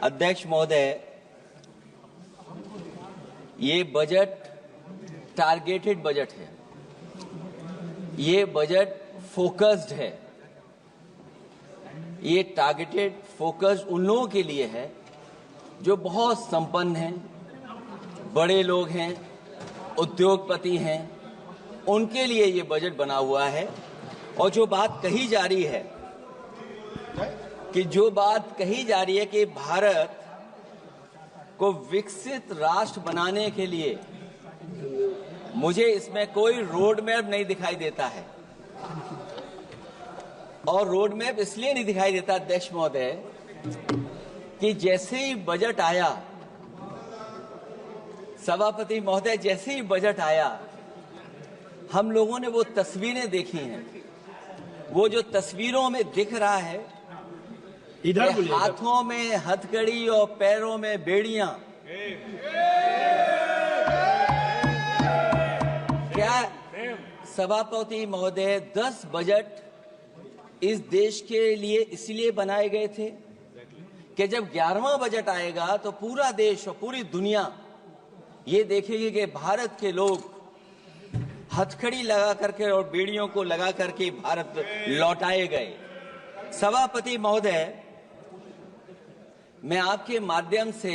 अध्यक्ष महोदय, ये बजट टारगेटेड बजट है, ये बजट फोकस्ड है। ये टारगेटेड फोकस्ड उन लोगों के लिए है जो बहुत संपन्न हैं, बड़े लोग हैं, उद्योगपति हैं, उनके लिए ये बजट बना हुआ है। और जो बात कही जा रही है कि भारत को विकसित राष्ट्र बनाने के लिए, मुझे इसमें कोई रोड मैप नहीं दिखाई देता है। और रोड मैप इसलिए नहीं दिखाई देता अध्यक्ष महोदय कि जैसे ही बजट आया, सभापति महोदय, जैसे ही बजट आया, हम लोगों ने वो तस्वीरें देखी हैं। वो जो तस्वीरों में दिख रहा है, हाथों में हथकड़ी और पैरों में बेड़ियां, क्या सभापति महोदय 10 बजट इस देश के लिए इसलिए बनाए गए थे कि जब 11वां बजट आएगा तो पूरा देश और पूरी दुनिया ये देखेगी कि भारत के लोग हथकड़ी लगा करके और बेड़ियों को लगा करके भारत लौटाए गए। सभापति महोदय, मैं आपके माध्यम से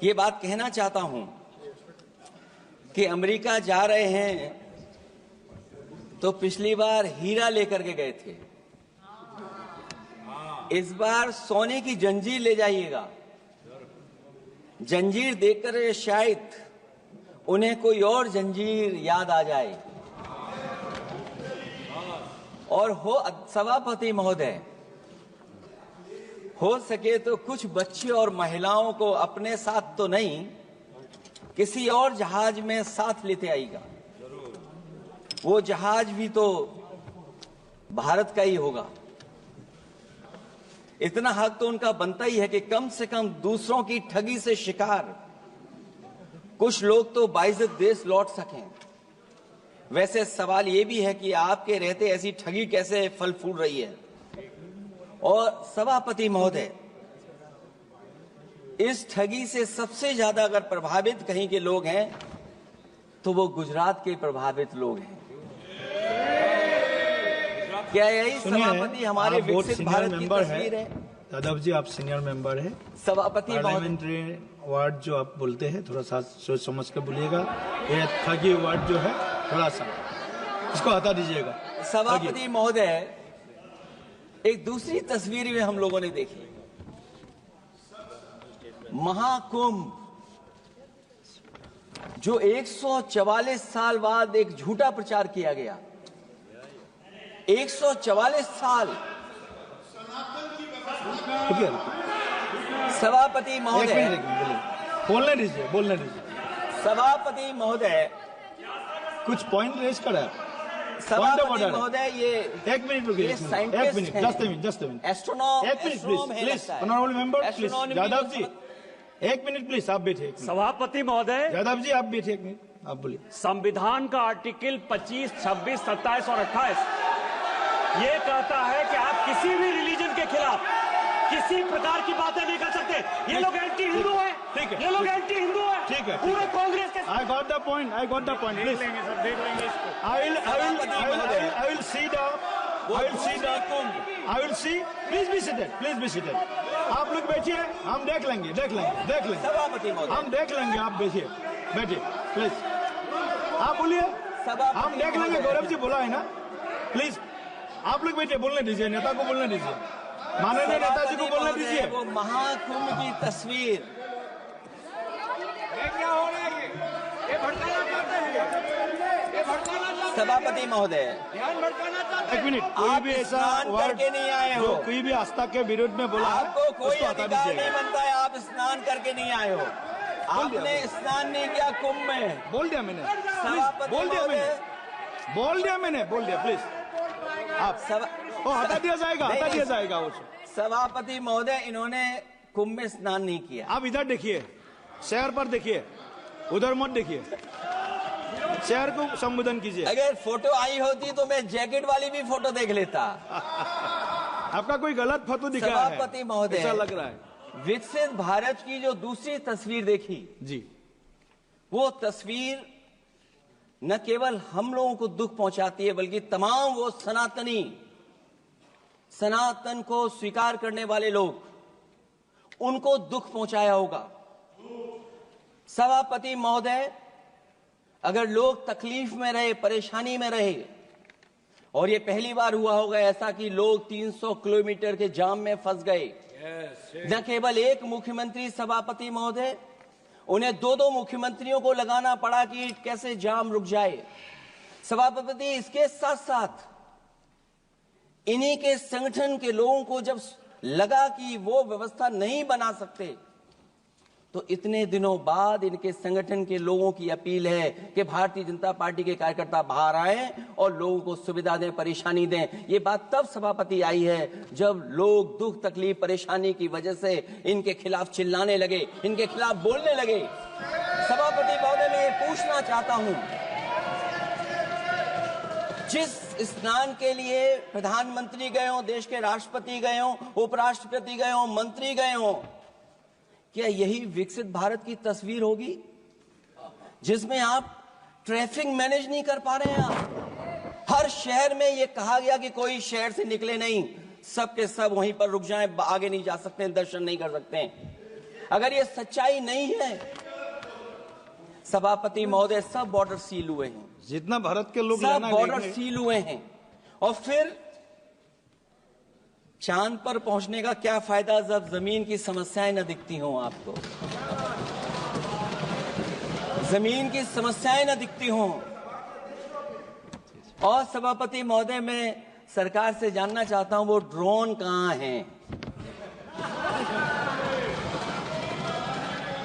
ये बात कहना चाहता हूं कि अमेरिका जा रहे हैं तो पिछली बार हीरा लेकर के गए थे, इस बार सोने की जंजीर ले जाइएगा। जंजीर देखकर शायद उन्हें कोई और जंजीर याद आ जाए। और सभापति महोदय, हो सके तो कुछ बच्चे और महिलाओं को अपने साथ तो नहीं, किसी और जहाज में साथ लेते आएगा। वो जहाज भी तो भारत का ही होगा। इतना हक तो उनका बनता ही है कि कम से कम दूसरों की ठगी से शिकार कुछ लोग तो बाइज्जत देश लौट सकें। वैसे सवाल ये भी है कि आपके रहते ऐसी ठगी कैसे फल फूल रही है। और सभापति महोदय, इस ठगी से सबसे ज्यादा अगर प्रभावित कहीं के लोग हैं तो वो गुजरात के प्रभावित लोग हैं। क्या यही सभापति हमारे विकसित भारत की तस्वीर है? यादव जी, आप सीनियर मेंबर हैं। सभापति पार्लियामेंट्री वर्ड जो आप बोलते हैं थोड़ा सा सोच समझ के बोलिएगा। ये ठगी वर्ड जो है थोड़ा सा इसको हटा दीजिएगा। सभापति महोदय, एक दूसरी तस्वीर में हम लोगों ने देखी, महाकुंभ, जो 144 साल बाद एक झूठा प्रचार किया गया। 144 साल। सभापति महोदय, बोलने दीजिए। सभापति महोदय, कुछ पॉइंट रेज करा। सभापति महोदय, ये एक मिनट रुकिए, एक मिनट, जस्ट मिनट, एस्ट्रोनॉम, एक minute please, honourable member please, Yadav ji एक मिनट प्लीज, आप बैठिए। सभापति महोदय, यादव जी आप बैठिए, एक मिनट, आप बोलिए। संविधान का आर्टिकल 25, 26, 27 और 28 ये कहता है कि आप किसी भी रिलीजन के खिलाफ किसी प्रकार की बातें नहीं कर सकते। ये लोग एंटी हिंदू है, ठीक है, ये लोग एंटी हिंदू है, ठीक है, पूरे कांग्रेस के। आई गॉट द पॉइंट, देख लेंगे सर, देख लेंगे इसको। I will see, please be seated, आप लोग बैठिए, हम देख लेंगे, सभापति महोदय, हम देख लेंगे, आप बैठिए प्लीज, आप बोलिए, हम देख लेंगे। गौरव जी बोला है ना, प्लीज आप लोग बैठिए, बोलने दीजिए, नेता को बोलने दीजिए, माननीय नेताजी को बोलने दीजिए। वो महाकुंभ की तस्वीर, क्या हो रहा है? ये भड़काना चाहते हैं, ये भड़काना चाहते हैं। सभापति महोदय, ध्यान भड़काना चाहते हैं। एक मिनट, कोई भी ऐसा वर्ड करके नहीं आए हो, कोई भी आस्था के विरुद्ध में बोला, आपको कोई उसको हटा अधिकार दीजिए। नहीं बनता है, आप स्नान करके नहीं आए हो, आपने स्नान नहीं किया कुंभ में। बोल दिया मैंने, बोल दिया प्लीज, आप हटा दिया जाएगा उसको। सभापति महोदय, इन्होंने कुंभ में स्नान नहीं किया। आप इधर देखिए, शहर पर देखिए, उधर मत देखिए, शहर को संबोधन कीजिए। अगर फोटो आई होती तो मैं जैकेट वाली भी फोटो देख लेता। आपका कोई गलत फोटो दिखा है, सभापति महोदय, ऐसा लग रहा है। विकसित भारत की जो दूसरी तस्वीर देखी, जी, वो तस्वीर न केवल हम लोगों को दुख पहुंचाती है, बल्कि तमाम वो सनातन को स्वीकार करने वाले लोग, उनको दुख पहुंचाया होगा। सभापति महोदय, अगर लोग तकलीफ में रहे, परेशानी में रहे, और ये पहली बार हुआ होगा ऐसा कि लोग 300 किलोमीटर के जाम में फंस गए, न केवल एक मुख्यमंत्री सभापति महोदय, उन्हें 2-2 मुख्यमंत्रियों को लगाना पड़ा कि कैसे जाम रुक जाए। सभापति, इसके साथ साथ इन्हीं के संगठन के लोगों को जब लगा कि वो व्यवस्था नहीं बना सकते, तो इतने दिनों बाद इनके संगठन के लोगों की अपील है कि भारतीय जनता पार्टी के कार्यकर्ता बाहर आए और लोगों को सुविधा दें, परेशानी दें। ये बात तब सभापति आई है जब लोग दुख, तकलीफ, परेशानी की वजह से इनके खिलाफ चिल्लाने लगे, इनके खिलाफ बोलने लगे। सभापति महोदय, मैं ये पूछना चाहता हूं, जिस स्नान के लिए प्रधानमंत्री गए हो, देश के राष्ट्रपति गए हो, उपराष्ट्रपति गए हो, मंत्री गए हो, क्या यही विकसित भारत की तस्वीर होगी जिसमें आप ट्रैफिक मैनेज नहीं कर पा रहे हैं? आप हर शहर में यह कहा गया कि कोई शहर से निकले नहीं, सब के सब वहीं पर रुक जाएं, आगे नहीं जा सकते, दर्शन नहीं कर सकते। अगर ये सच्चाई नहीं है सभापति महोदय, सब बॉर्डर सील हुए हैं, जितना भारत के लोग सब बॉर्डर सील हुए हैं, और फिर चांद पर पहुंचने का क्या फायदा जब जमीन की समस्याएं न दिखती हों आपको, जमीन की समस्याएं न दिखती हों। और सभापति महोदय, मैं सरकार से जानना चाहता हूं, वो ड्रोन कहां हैं?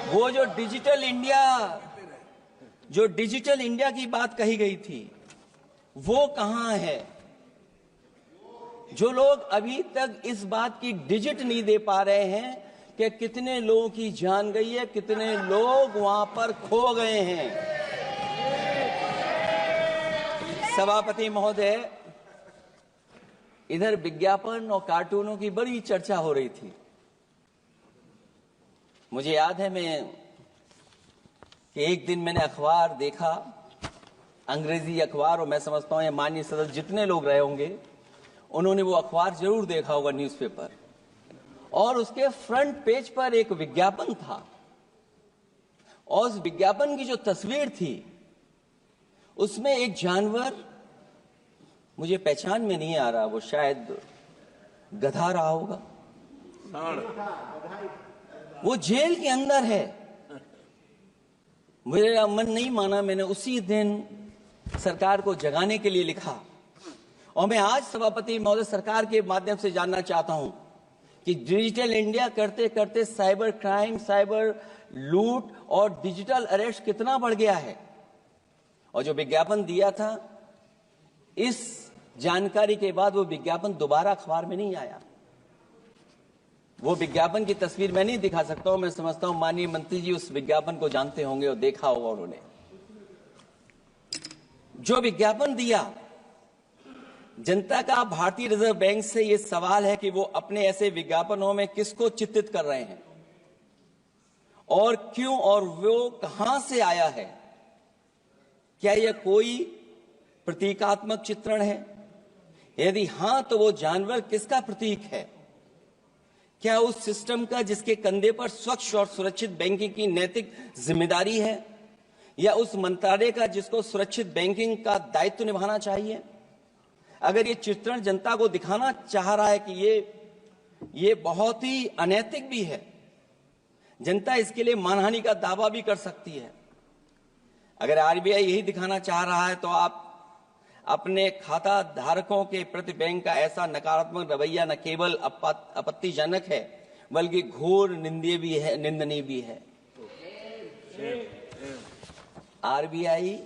वो जो डिजिटल इंडिया की बात कही गई थी, वो कहां है? जो लोग अभी तक इस बात की डिजिट नहीं दे पा रहे हैं कि कितने लोगों की जान गई है, कितने लोग वहां पर खो गए हैं। सभापति महोदय, इधर विज्ञापन और कार्टूनों की बड़ी चर्चा हो रही थी। मुझे याद है कि एक दिन मैंने अखबार देखा, अंग्रेजी अखबार, और मैं समझता हूं ये माननीय सदस्य जितने लोग रहे होंगे उन्होंने वो अखबार जरूर देखा होगा, न्यूज़पेपर, और उसके फ्रंट पेज पर एक विज्ञापन था, और उस विज्ञापन की जो तस्वीर थी उसमें एक जानवर, मुझे पहचान में नहीं आ रहा, वो शायद गधा रहा होगा, वो जेल के अंदर है। मेरा मन नहीं माना, मैंने उसी दिन सरकार को जगाने के लिए लिखा, और मैं आज सभापति महोदय सरकार के माध्यम से जानना चाहता हूं कि डिजिटल इंडिया करते करते साइबर क्राइम, साइबर लूट और डिजिटल अरेस्ट कितना बढ़ गया है। और जो विज्ञापन दिया था, इस जानकारी के बाद वो विज्ञापन दोबारा अखबार में नहीं आया। वो विज्ञापन की तस्वीर मैं नहीं दिखा सकता हूं, मैं समझता हूं माननीय मंत्री जी उस विज्ञापन को जानते होंगे और देखा होगा उन्होंने। जो विज्ञापन दिया, जनता का भारतीय रिजर्व बैंक से यह सवाल है कि वो अपने ऐसे विज्ञापनों में किसको चित्रित कर रहे हैं और क्यों, और वो कहां से आया है? क्या यह कोई प्रतीकात्मक चित्रण है? यदि हां, तो वो जानवर किसका प्रतीक है? क्या उस सिस्टम का जिसके कंधे पर स्वच्छ और सुरक्षित बैंकिंग की नैतिक जिम्मेदारी है, या उस मंत्रालय का जिसको सुरक्षित बैंकिंग का दायित्व निभाना चाहिए? अगर ये चित्रण जनता को दिखाना चाह रहा है कि ये बहुत ही अनैतिक भी है, जनता इसके लिए मानहानि का दावा भी कर सकती है। अगर आरबीआई यही दिखाना चाह रहा है, तो आप अपने खाता धारकों के प्रति बैंक का ऐसा नकारात्मक रवैया न केवल आपत्तिजनक है, बल्कि घोर निंदनीय भी है। आरबीआई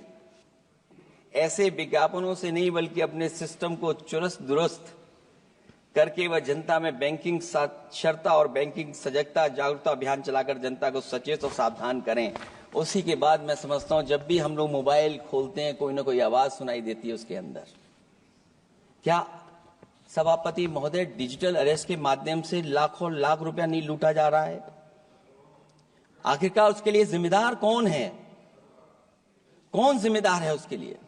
ऐसे विज्ञापनों से नहीं, बल्कि अपने सिस्टम को चुस्त दुरुस्त करके वह जनता में बैंकिंग साक्षरता और बैंकिंग सजगता जागरूकता अभियान चलाकर जनता को सचेत और सावधान करें। उसी के बाद मैं समझता हूं, जब भी हम लोग मोबाइल खोलते हैं, कोई ना कोई आवाज सुनाई देती है उसके अंदर। क्या सभापति महोदय, डिजिटल अरेस्ट के माध्यम से लाखों लाख रुपया नहीं लूटा जा रहा है? आखिरकार उसके लिए जिम्मेदार कौन है? कौन जिम्मेदार है उसके लिए?